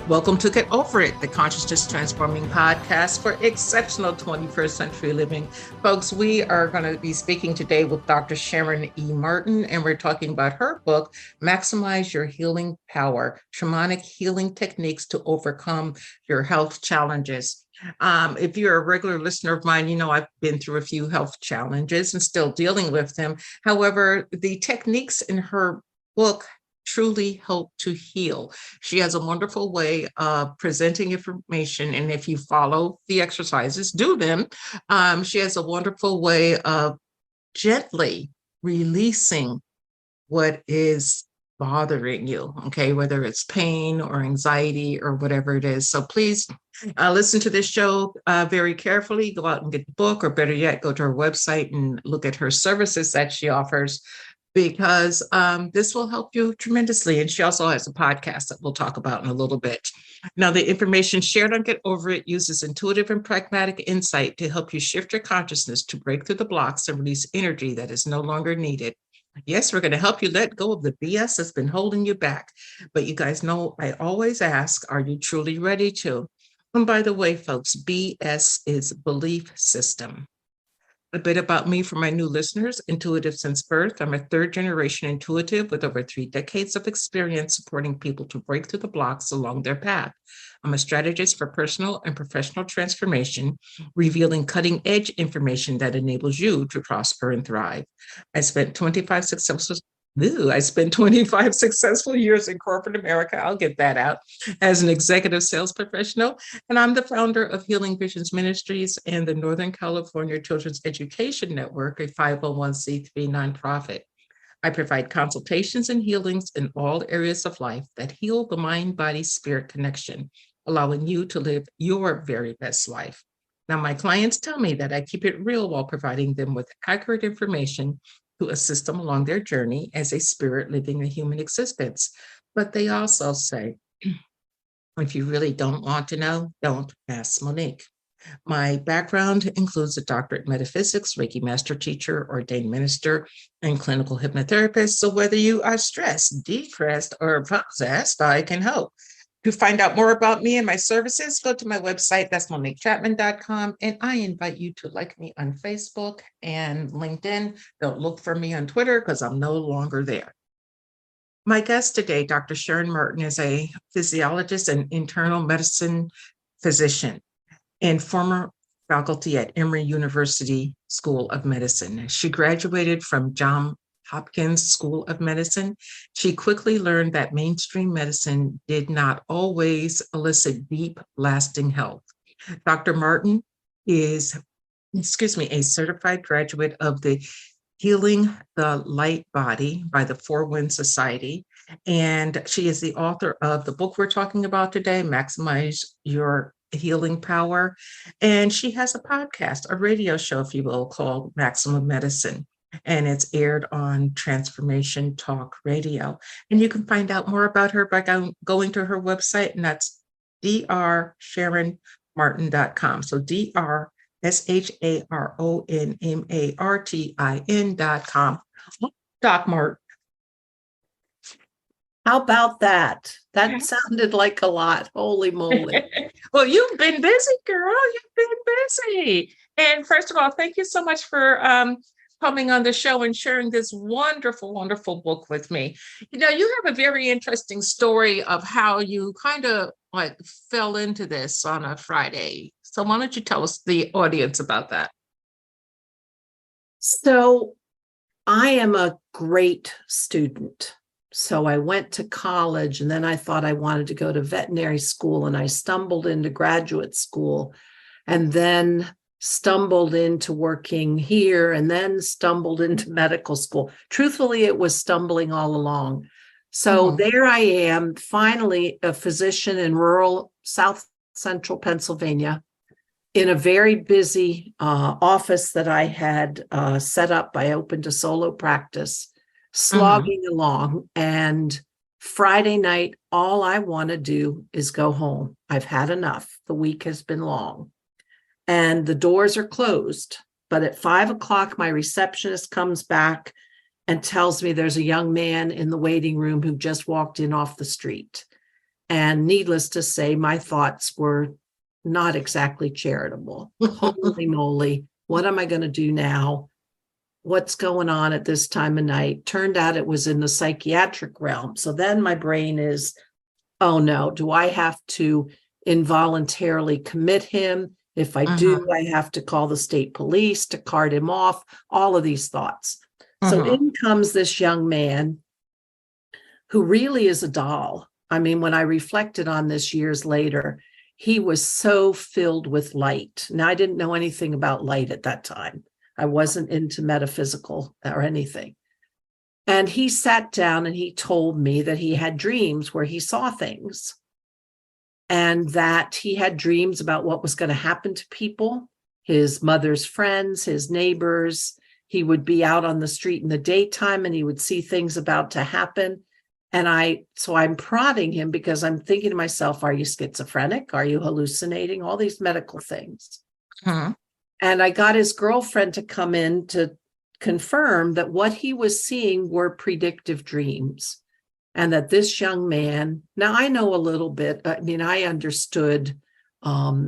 Welcome to Get Over It, the consciousness transforming podcast for exceptional 21st century living. Folks, we are going to be speaking today with Dr. Sharon E. Martin, and we're talking about her book, Maximize Your Healing Power, Shamanic Healing Techniques to Overcome Your Health Challenges. If you're a regular listener of mine, you know I've been through a few health challenges and still dealing with them. However, the techniques in her book truly help to heal. She has a wonderful way of presenting information, and if you follow the exercises, do them. She has a wonderful way of gently releasing what is bothering you, okay, whether it's pain or anxiety or whatever it is. So please listen to this show very carefully. Go out and get the book, or better yet, go to her website and look at her services that she offers, because this will help you tremendously. And she also has a podcast that we'll talk about in a little bit. Now, the information shared on Get Over It uses intuitive and pragmatic insight to help you shift your consciousness to break through the blocks and release energy that is no longer needed. Yes, we're going to help you let go of the BS that's been holding you back. But you guys know I always ask, are you truly ready to? And by the way, folks, BS is belief system. A bit about me for my new listeners: intuitive since birth. I'm a third generation intuitive with over 3 decades of experience supporting people to break through the blocks along their path. I'm a strategist for personal and professional transformation, revealing cutting edge information that enables you to prosper and thrive. I spent 25 successful years in corporate America. I'll get that out, as an executive sales professional. And I'm the founder of Healing Visions Ministries and the Northern California Children's Education Network, a 501c3 nonprofit. I provide consultations and healings in all areas of life that heal the mind, body, spirit connection, allowing you to live your very best life. Now, my clients tell me that I keep it real while providing them with accurate information to assist them along their journey as a spirit living a human existence. But they also say, if you really don't want to know, don't ask Monique. My background includes a doctorate in metaphysics, Reiki master teacher, ordained minister, and clinical hypnotherapist. So whether you are stressed, depressed, or possessed, I can help. To find out more about me and my services, go to my website. That's MoniqueChapman.com. And I invite you to like me on Facebook and LinkedIn. Don't look for me on Twitter because I'm no longer there. My guest today, Dr. Sharon Martin, is a physiologist and internal medicine physician and former faculty at Emory University School of Medicine. She graduated from Johns Hopkins School of Medicine. She quickly learned that mainstream medicine did not always elicit deep, lasting health. Dr. Martin is, a certified graduate of the Healing the Light Body by the Four Winds Society. And she is the author of the book we're talking about today, Maximize Your Healing Power. And she has a podcast, a radio show, if you will, called Maximum Medicine. And it's aired on Transformation Talk Radio. And you can find out more about her by going to her website, and that's drsharonmartin.com. So DRSHARONMARTIN.com. Doc Martin. How about that? That sounded like a lot. Holy moly. Well, you've been busy, girl. You've been busy. And first of all, thank you so much for coming on the show and sharing this wonderful, wonderful book with me. You have a very interesting story of how you kind of like fell into this on a Friday. So why don't you tell us, the audience, about that? So I am a great student. So I went to college and then I thought I wanted to go to veterinary school, and I stumbled into graduate school and then stumbled into working here and then stumbled into medical school. Truthfully, it was stumbling all along. So there I am, finally a physician in rural South Central Pennsylvania, in a very busy office that I had set up. I opened a solo practice, slogging along. And Friday night, all I want to do is go home. I've had enough. The week has been long. And the doors are closed. But at 5 o'clock, my receptionist comes back and tells me there's a young man in the waiting room who just walked in off the street. And needless to say, my thoughts were not exactly charitable. Holy moly, what am I going to do now? What's going on at this time of night? Turned out it was in the psychiatric realm. So then my brain is, oh no, do I have to involuntarily commit him? If I do, I have to call the state police to cart him off, all of these thoughts. So in comes this young man who really is a doll. I mean, when I reflected on this years later, he was so filled with light. Now, I didn't know anything about light at that time. I wasn't into metaphysical or anything. And he sat down and he told me that he had dreams where he saw things, and that he had dreams about what was going to happen to people, his mother's friends, his neighbors. He would be out on the street in the daytime and he would see things about to happen. And so I'm prodding him because I'm thinking to myself, are you schizophrenic? Are you hallucinating? All these medical things. And I got his girlfriend to come in to confirm that what he was seeing were predictive dreams. And that this young man, now I know a little bit, I mean, I understood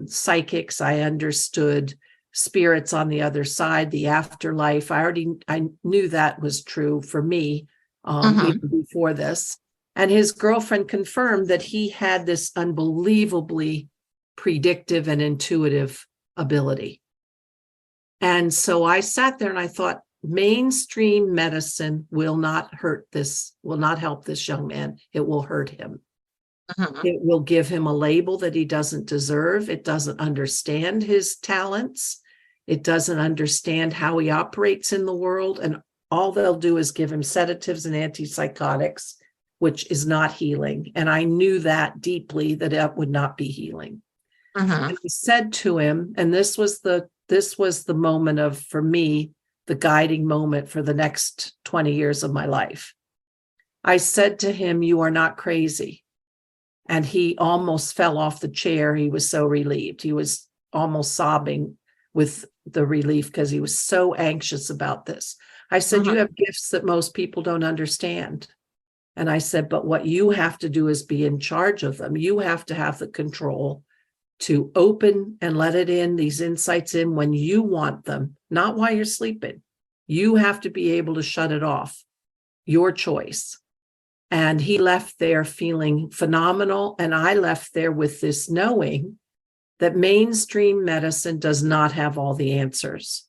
psychics, I understood spirits on the other side, the afterlife. I knew that was true for me. Even before this. And his girlfriend confirmed that he had this unbelievably predictive and intuitive ability. And so I sat there and I thought, mainstream medicine will not help this young man. It will hurt him. It will give him a label that he doesn't deserve. It doesn't understand his talents. It doesn't understand how he operates in the world. And all they'll do is give him sedatives and antipsychotics, which is not healing. And I knew that deeply, that it would not be healing. And I said to him, and this was the moment of, for me, the guiding moment for the next 20 years of my life. I said to him, you are not crazy. And he almost fell off the chair. He was so relieved. He was almost sobbing with the relief because he was so anxious about this. I said, you have gifts that most people don't understand. And I said, but what you have to do is be in charge of them. You have to have the control to open and let it in, these insights in when you want them, not while you're sleeping. You have to be able to shut it off. Your choice. And he left there feeling phenomenal. And I left there with this knowing that mainstream medicine does not have all the answers.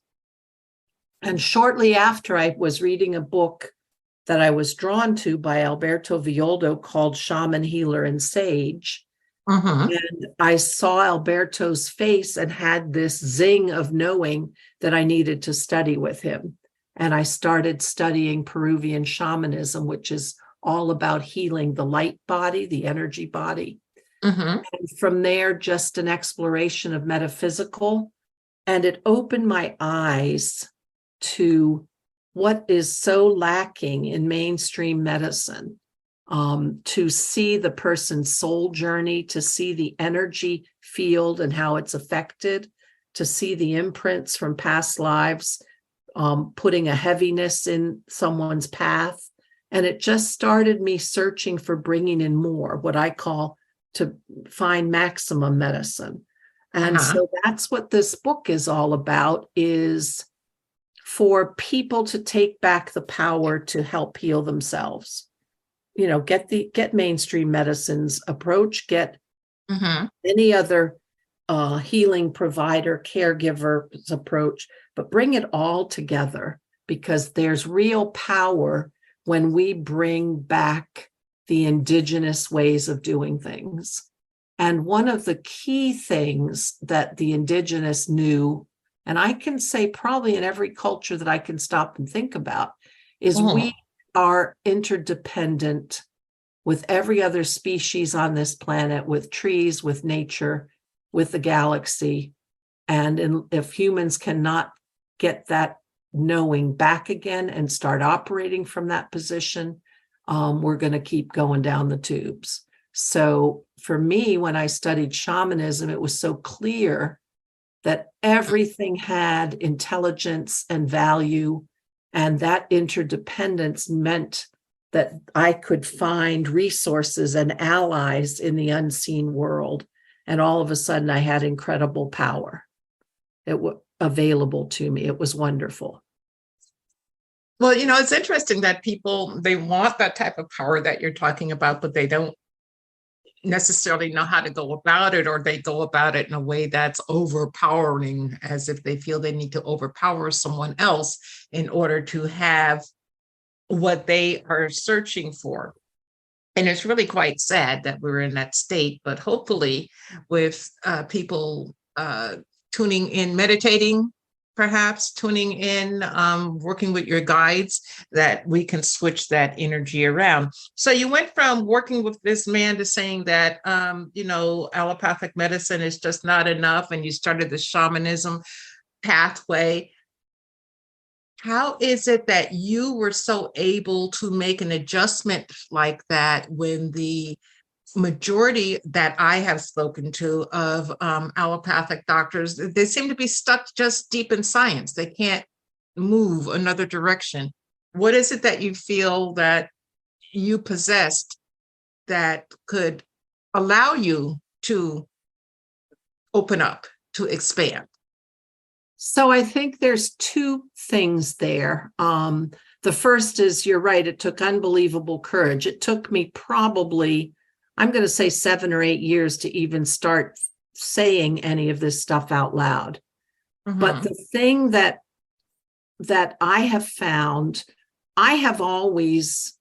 And shortly after, I was reading a book that I was drawn to by Alberto Villoldo called Shaman, Healer, and Sage. And I saw Alberto's face and had this zing of knowing that I needed to study with him. And I started studying Peruvian shamanism, which is all about healing the light body, the energy body. And from there, just an exploration of metaphysical. And it opened my eyes to what is so lacking in mainstream medicine, to see the person's soul journey, to see the energy field and how it's affected, to see the imprints from past lives, putting a heaviness in someone's path. And it just started me searching for bringing in more, what I call to find maximum medicine. And so that's what this book is all about, is for people to take back the power to help heal themselves. Get mainstream medicine's approach, get any other healing provider, caregiver's approach, but bring it all together, because there's real power when we bring back the indigenous ways of doing things. And one of the key things that the indigenous knew, and I can say probably in every culture that I can stop and think about, is we are interdependent with every other species on this planet, with trees, with nature, with the galaxy. And if humans cannot get that knowing back again and start operating from that position, we're going to keep going down the tubes. So for me, when I studied shamanism, it was so clear that everything had intelligence and value, and that interdependence meant that I could find resources and allies in the unseen world. And all of a sudden, I had incredible power. It was available to me. It was wonderful. Well, it's interesting that people, they want that type of power that you're talking about, but they don't necessarily know how to go about it, or they go about it in a way that's overpowering, as if they feel they need to overpower someone else in order to have what they are searching for. And it's really quite sad that we're in that state, but hopefully with people tuning in, meditating, perhaps tuning in, working with your guides, that we can switch that energy around. So you went from working with this man to saying that, allopathic medicine is just not enough, and you started the shamanism pathway. How is it that you were so able to make an adjustment like that when the majority that I have spoken to of allopathic doctors, they seem to be stuck just deep in science. They can't move another direction. What is it that you feel that you possessed that could allow you to open up, to expand? So I think there's two things there. The first is, you're right, it took unbelievable courage. It took me probably, I'm going to say 7 or 8 years to even start saying any of this stuff out loud. But the thing that I have found, I have always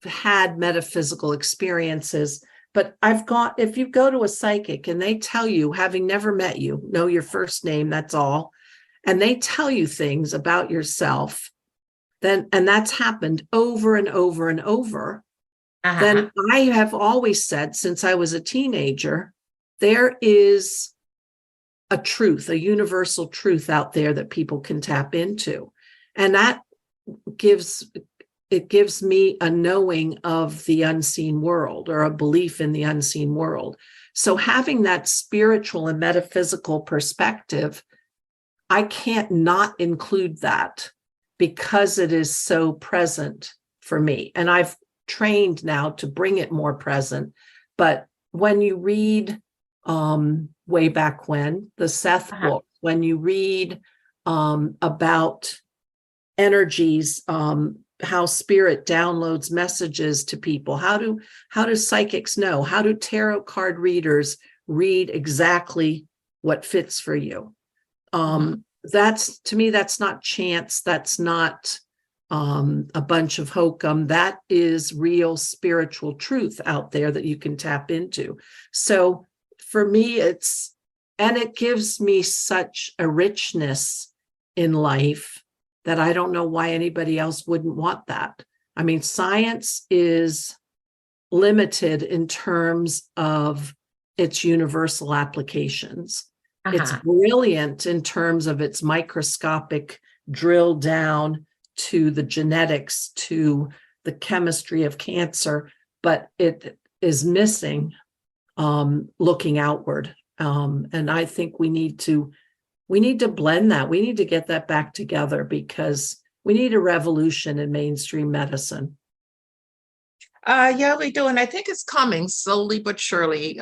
had metaphysical experiences, but if you go to a psychic and they tell you, having never met you, know your first name, that's all, and they tell you things about yourself, and that's happened over and over and over, then I have always said, since I was a teenager, there is a truth, a universal truth out there that people can tap into. And that gives me a knowing of the unseen world, or a belief in the unseen world. So having that spiritual and metaphysical perspective, I can't not include that, because it is so present for me. And I've trained now to bring it more present. But when you read way back when, the Seth book, when you read about energies, how spirit downloads messages to people, how do psychics know? How do tarot card readers read exactly what fits for you? That's, to me, that's not chance. That's not a bunch of hokum. That is real spiritual truth out there that you can tap into. So for me, it gives me such a richness in life that I don't know why anybody else wouldn't want that. I mean, science is limited in terms of its universal applications. It's brilliant in terms of its microscopic drill down to the genetics, to the chemistry of cancer, but it is missing looking outward. And I think we need to blend that. We need to get that back together, because we need a revolution in mainstream medicine. Yeah, we do. And I think it's coming slowly but surely.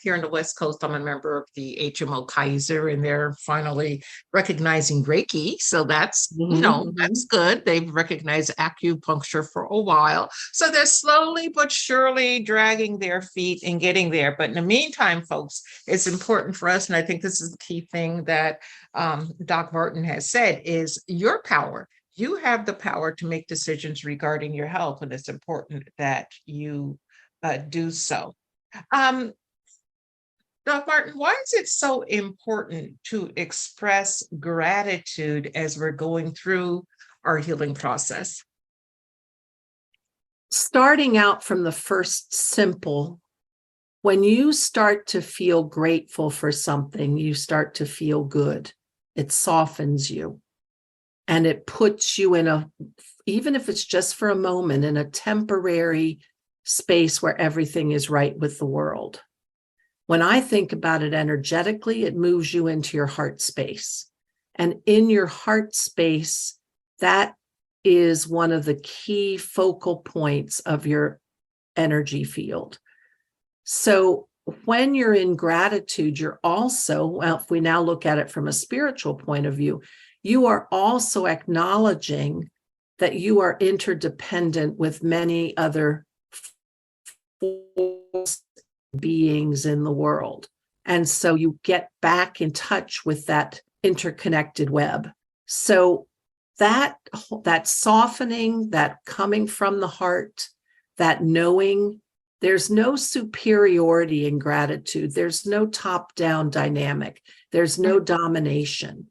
Here in the West Coast, I'm a member of the HMO Kaiser, and they're finally recognizing Reiki. So that's Mhm. good. They've recognized acupuncture for a while. So they're slowly but surely dragging their feet and getting there. But in the meantime, folks, it's important for us, and I think this is the key thing that Doc Martin has said, is your power. You have the power to make decisions regarding your health, and it's important that you do so. Um, Doc Martin, why is it so important to express gratitude as we're going through our healing process? Starting out from the first simple, when you start to feel grateful for something, you start to feel good. It softens you and it puts you in a, even if it's just for a moment, in a temporary space where everything is right with the world. When I think about it energetically, it moves you into your heart space. And in your heart space, that is one of the key focal points of your energy field. So when you're in gratitude, you're also, well, if we now look at it from a spiritual point of view, you are also acknowledging that you are interdependent with many other beings in the world. And so you get back in touch with that interconnected web. So that softening, that coming from the heart, that knowing, there's no superiority in gratitude. There's no top-down dynamic. There's no domination.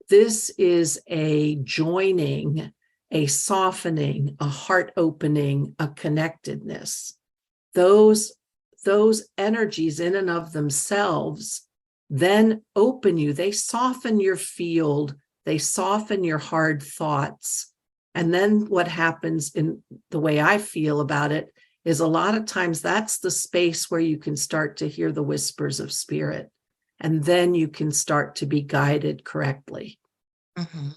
This is a joining, a softening, a heart opening, a connectedness. Those energies in and of themselves then open you. They soften your field. They soften your hard thoughts. And then what happens, in the way I feel about it, is a lot of times that's the space where you can start to hear the whispers of spirit. And then you can start to be guided correctly. Mhm.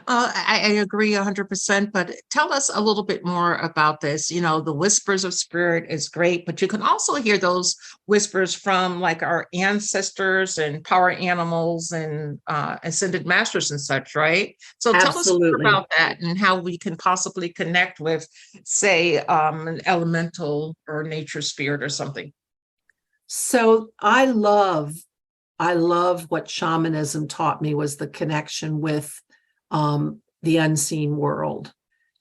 I agree 100%, but tell us a little bit more about this. You know, the whispers of spirit is great, but you can also hear those whispers from like our ancestors and power animals and ascended masters and such, right? So tell us more Absolutely. about that and how we can possibly connect with, say, an elemental or nature spirit or something. So I love what shamanism taught me, was the connection with the unseen world.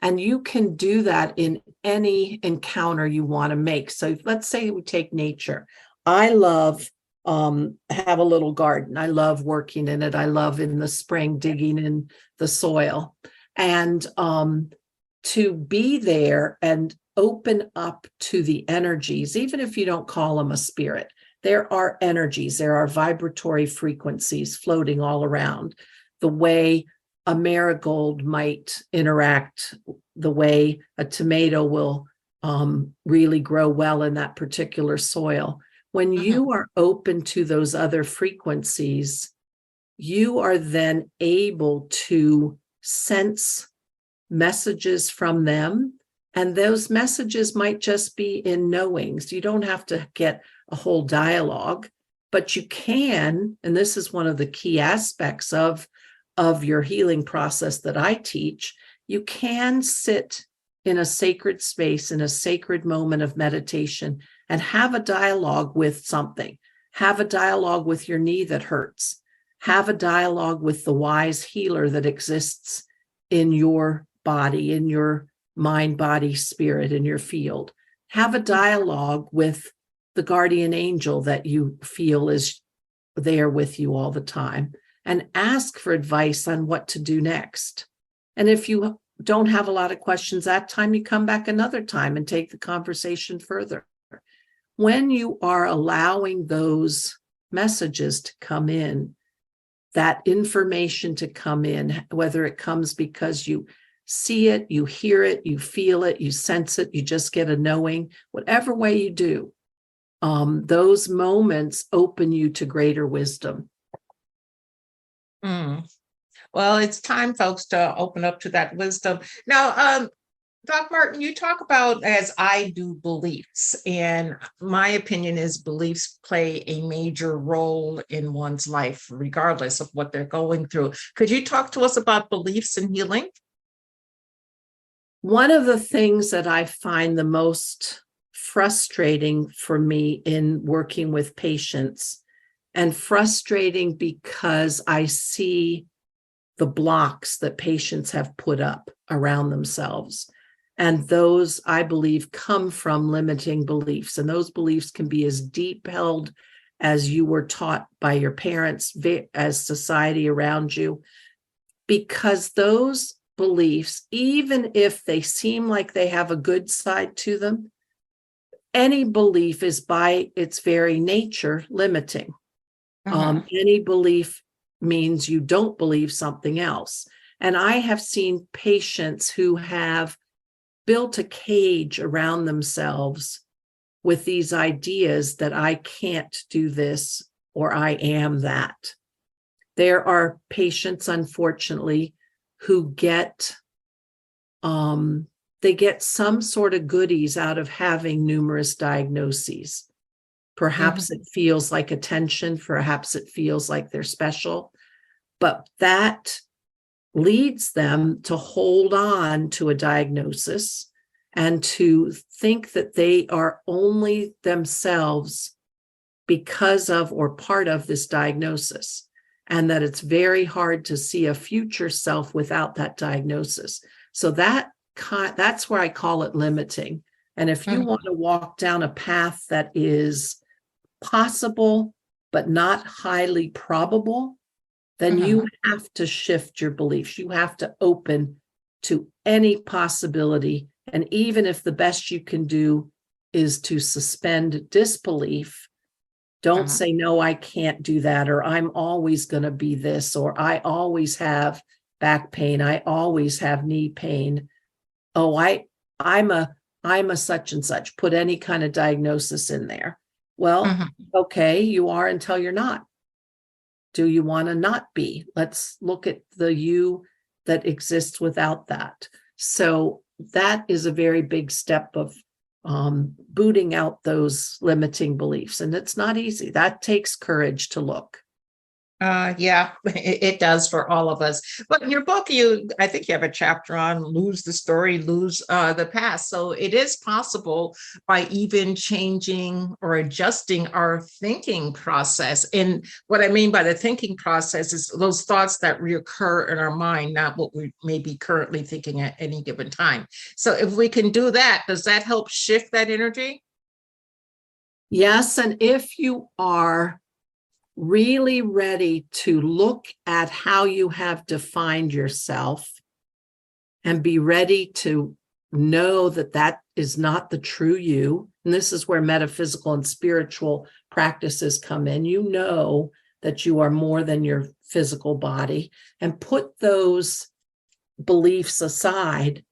And you can do that in any encounter you want to make. So let's say we take nature. I love have a little garden. I love working in it. I love in the spring digging in the soil. And to be there and open up to the energies, even if you don't call them a spirit, there are energies, there are vibratory frequencies floating all around. The way a marigold might interact, the way a tomato will really grow well in that particular soil. When Mhm. you are open to those other frequencies, you are then able to sense messages from them. And those messages might just be in knowings. You don't have to get a whole dialogue, but you can, and this is one of the key aspects of your healing process that I teach, you can sit in a sacred space, in a sacred moment of meditation, and have a dialogue with something. Have a dialogue with your knee that hurts. Have a dialogue with the wise healer that exists in your body, in your mind, body, spirit, in your field. Have a dialogue with the guardian angel that you feel is there with you all the time, and ask for advice on what to do next. And if you don't have a lot of questions that time, you come back another time and take the conversation further. When you are allowing those messages to come in, that information to come in, whether it comes because you see it, you hear it, you feel it, you sense it, you just get a knowing, whatever way you do, those moments open you to greater wisdom. Mm. Well, it's time, folks, to open up to that wisdom. Now, Doc Martin, you talk about, as I do, beliefs, and my opinion is beliefs play a major role in one's life, regardless of what they're going through. Could you talk to us about beliefs and healing? One of the things that I find the most frustrating for me in working with patients, and frustrating because I see the blocks that patients have put up around themselves. And those, I believe, come from limiting beliefs. And those beliefs can be as deep held as you were taught by your parents, as society around you, because those beliefs, even if they seem like they have a good side to them, any belief is by its very nature limiting. Any belief means you don't believe something else. And I have seen patients who have built a cage around themselves with these ideas that I can't do this or I am that. There are patients, unfortunately, who get they get some sort of goodies out of having numerous diagnoses. Perhaps it feels like attention, perhaps it feels like they're special, but that leads them to hold on to a diagnosis and to think that they are only themselves because of or part of this diagnosis, and that it's very hard to see a future self without that diagnosis. So that's where I call it limiting. And if you want to walk down a path that is possible but not highly probable, then you have to shift your beliefs. You have to open to any possibility. And even if the best you can do is to suspend disbelief, don't say, no, I can't do that, or I'm always going to be this, or I always have back pain, I always have knee pain. Oh, I'm a such and such. Put any kind of diagnosis in there. Well, okay, you are until you're not. Do you want to not be? Let's look at the you that exists without that. So that is a very big step of booting out those limiting beliefs. And it's not easy. That takes courage to look. Yeah, it does for all of us. But in your book, I think you have a chapter on lose the story, lose the past. So it is possible by even changing or adjusting our thinking process. And what I mean by the thinking process is those thoughts that reoccur in our mind, not what we may be currently thinking at any given time. So if we can do that, does that help shift that energy? Yes. And if you are really ready to look at how you have defined yourself and be ready to know that that is not the true you. And this is where metaphysical and spiritual practices come in. You know that you are more than your physical body, and put those beliefs aside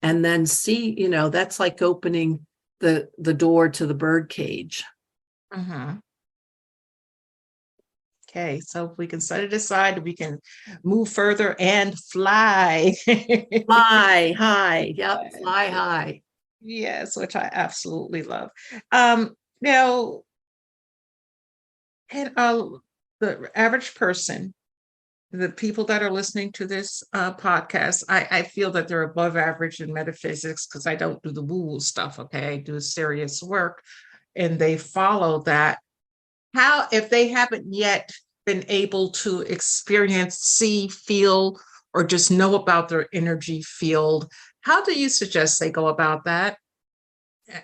and then see, that's like opening the door to the bird cage. Okay, so if we can set it aside, we can move further and fly. Fly high. Yep, fly high. Yes, which I absolutely love. Now, and the average person, the people that are listening to this podcast, I feel that they're above average in metaphysics because I don't do the woo-woo stuff, okay? I do serious work, and they follow that. How, if they haven't yet been able to experience, see, feel, or just know about their energy field, how do you suggest they go about that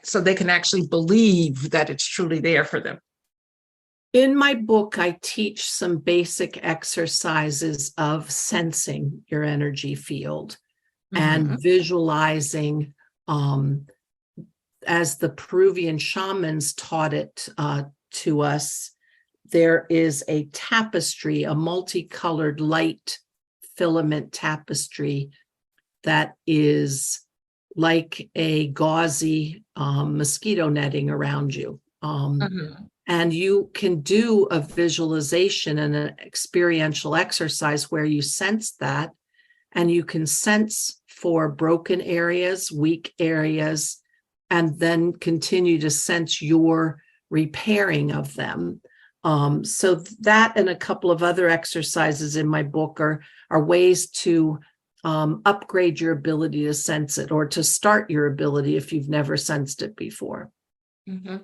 so they can actually believe that it's truly there for them? In my book, I teach some basic exercises of sensing your energy field and visualizing, as the Peruvian shamans taught it to us. There is a tapestry, a multicolored light filament tapestry that is like a gauzy mosquito netting around you. And you can do a visualization and an experiential exercise where you sense that, and you can sense for broken areas, weak areas, and then continue to sense your repairing of them. So that and a couple of other exercises in my book are ways to upgrade your ability to sense it, or to start your ability if you've never sensed it before. Mhm.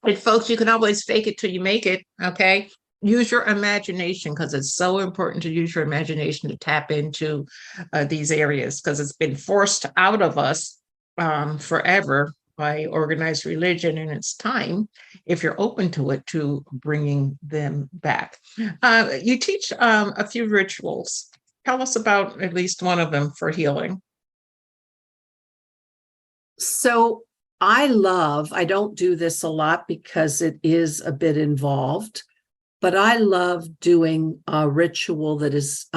And folks, you can always fake it till you make it. Okay. Use your imagination, because it's so important to use your imagination to tap into these areas, because it's been forced out of us forever by organized religion, and it's time, if you're open to it, to bringing them back. You teach a few rituals. Tell us about at least one of them for healing. So I don't do this a lot because it is a bit involved, but I love doing a ritual that is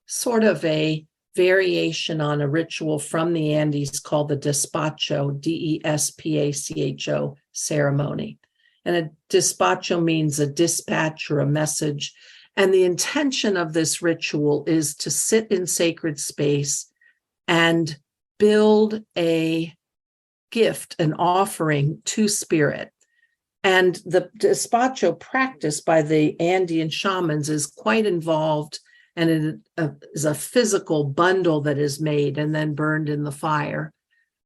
sort of a variation on a ritual from the Andes called the Despacho, Despacho ceremony. And a despacho means a dispatch or a message. And the intention of this ritual is to sit in sacred space and build a gift, an offering to spirit. And the despacho practice by the Andean shamans is quite involved, and it is a physical bundle that is made and then burned in the fire.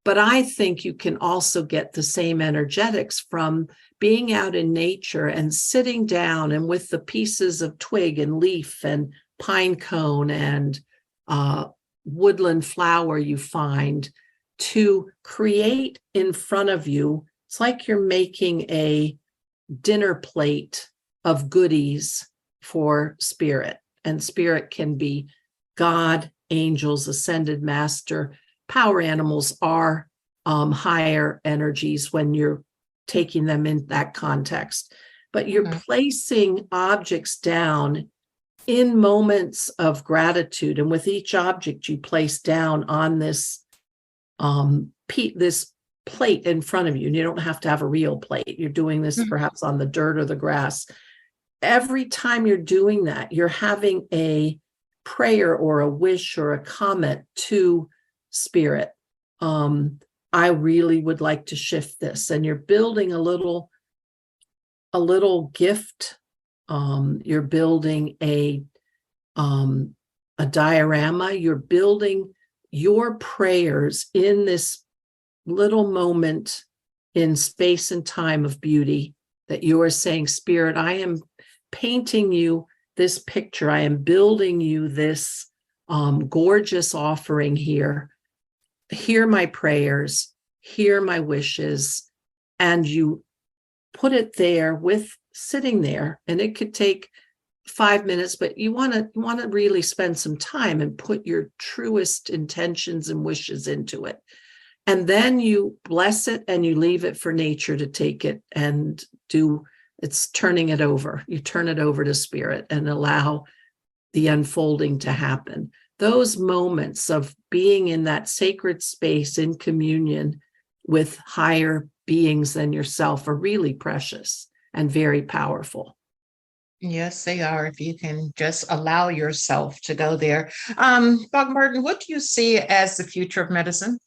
But I think you can also get the same energetics from being out in nature and sitting down and with the pieces of twig and leaf and pine cone and woodland flower you find, to create in front of you. It's like you're making a dinner plate of goodies for spirit. And spirit can be God, angels, ascended master. Power animals are higher energies when you're taking them in that context. But you're placing objects down in moments of gratitude. And with each object you place down on this this plate in front of you, and you don't have to have a real plate. You're doing this perhaps on the dirt or the grass. Every time you're doing that, you're having a prayer or a wish or a comment to spirit. I really would like to shift this. And you're building a little gift. You're building a diorama. You're building your prayers in this little moment in space and time of beauty, that you are saying, Spirit, I am painting you this picture. I am building you this gorgeous offering here. Hear my prayers, hear my wishes. And you put it there with sitting there, and it could take 5 minutes, but you want to really spend some time and put your truest intentions and wishes into it. And then you bless it and you leave it for nature to take it and it's turning it over. You turn it over to spirit and allow the unfolding to happen. Those moments of being in that sacred space in communion with higher beings than yourself are really precious and very powerful. Yes, they are, if you can just allow yourself to go there. Doc Martin, what do you see as the future of medicine?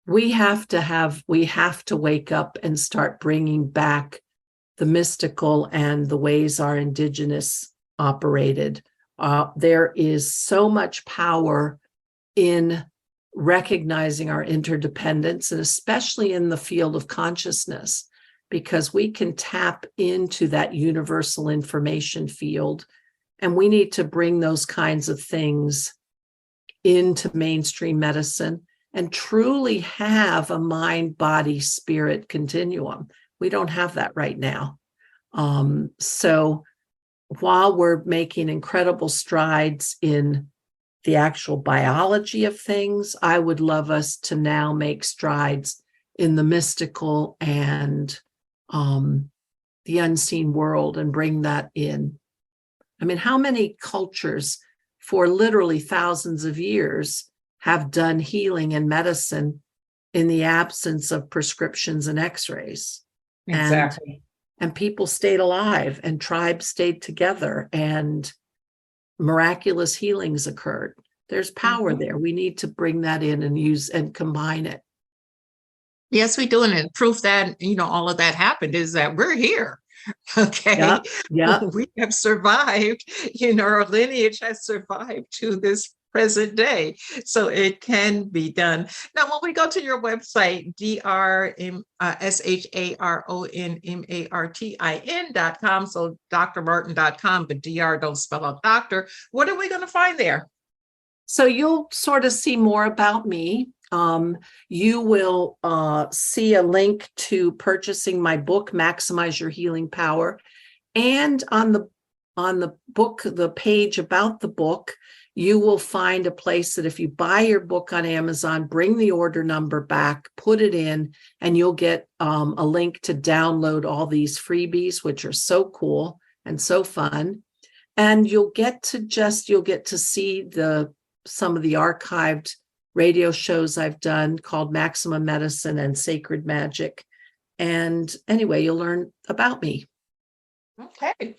We have to wake up and start bringing back the mystical and the ways our indigenous operated. There is so much power in recognizing our interdependence, and especially in the field of consciousness, because we can tap into that universal information field, and we need to bring those kinds of things into mainstream medicine and truly have a mind, body, spirit continuum. We don't have that right now. So while we're making incredible strides in the actual biology of things, I would love us to now make strides in the mystical and the unseen world and bring that in. I mean, how many cultures for literally thousands of years have done healing and medicine in the absence of prescriptions and x-rays? Exactly. And people stayed alive and tribes stayed together and miraculous healings occurred. There's power Mhm. there. We need to bring that in and use and combine it. Yes, we do. And proof that, all of that happened is that we're here. Yeah, Okay. yeah. We have survived, our lineage has survived to this present day. So it can be done. Now, when we go to your website, DrSharonMartin.com, so drmartin.com, but DR don't spell out doctor. What are we going to find there? So you'll sort of see more about me. You will see a link to purchasing my book, Maximize Your Healing Power. And on the book, the page about the book, you will find a place that if you buy your book on Amazon, bring the order number back, put it in, and you'll get a link to download all these freebies, which are so cool and so fun. And you'll get to see some of the archived radio shows I've done called Maximum Medicine and Sacred Magic. And anyway, you'll learn about me. Okay.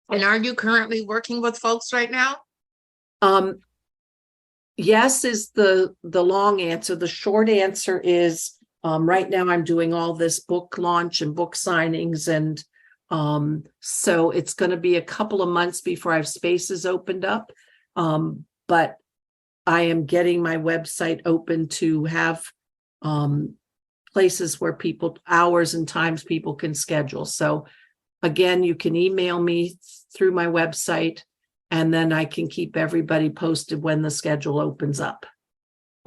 And are you currently working with folks right now? Yes is the long answer. The short answer is right now I'm doing all this book launch and book signings, and so it's going to be a couple of months before I have spaces opened up. But I am getting my website open to have places where hours and times people can schedule. So again, you can email me through my website, and then I can keep everybody posted when the schedule opens up.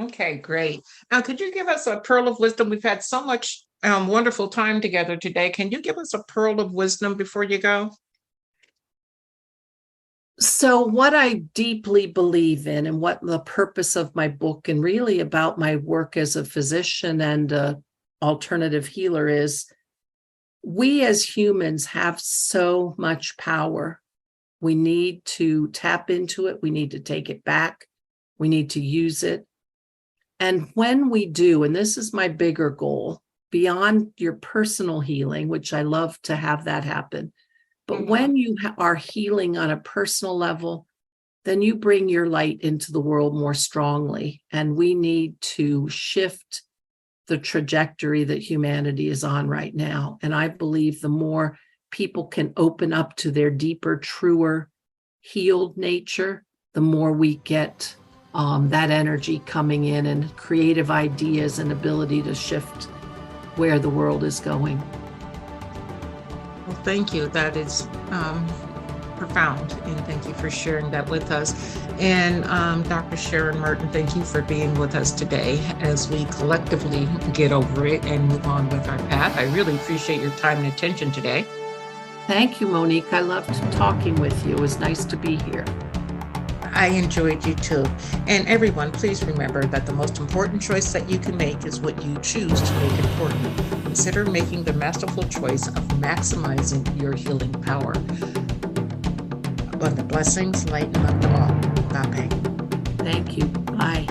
Okay, great. Now, could you give us a pearl of wisdom? We've had so much wonderful time together today. Can you give us a pearl of wisdom before you go? So what I deeply believe in, and what the purpose of my book and really about my work as a physician and alternative healer is, we as humans have so much power. We need to tap into it. We need to take it back. We need to use it. And when we do, and this is my bigger goal, beyond your personal healing, which I love to have that happen, but when you are healing on a personal level, then you bring your light into the world more strongly. And we need to shift the trajectory that humanity is on right now. And I believe the more people can open up to their deeper, truer, healed nature, the more we get that energy coming in and creative ideas and ability to shift where the world is going. Well, thank you. That is profound. And thank you for sharing that with us. And Dr. Sharon Martin, thank you for being with us today as we collectively get over it and move on with our path. I really appreciate your time and attention today. Thank you, Monique. I loved talking with you. It was nice to be here. I enjoyed you too. And everyone, please remember that the most important choice that you can make is what you choose to make important. Consider making the masterful choice of maximizing your healing power. Abundant blessings, lighten up them all. Bye. Thank you. Bye.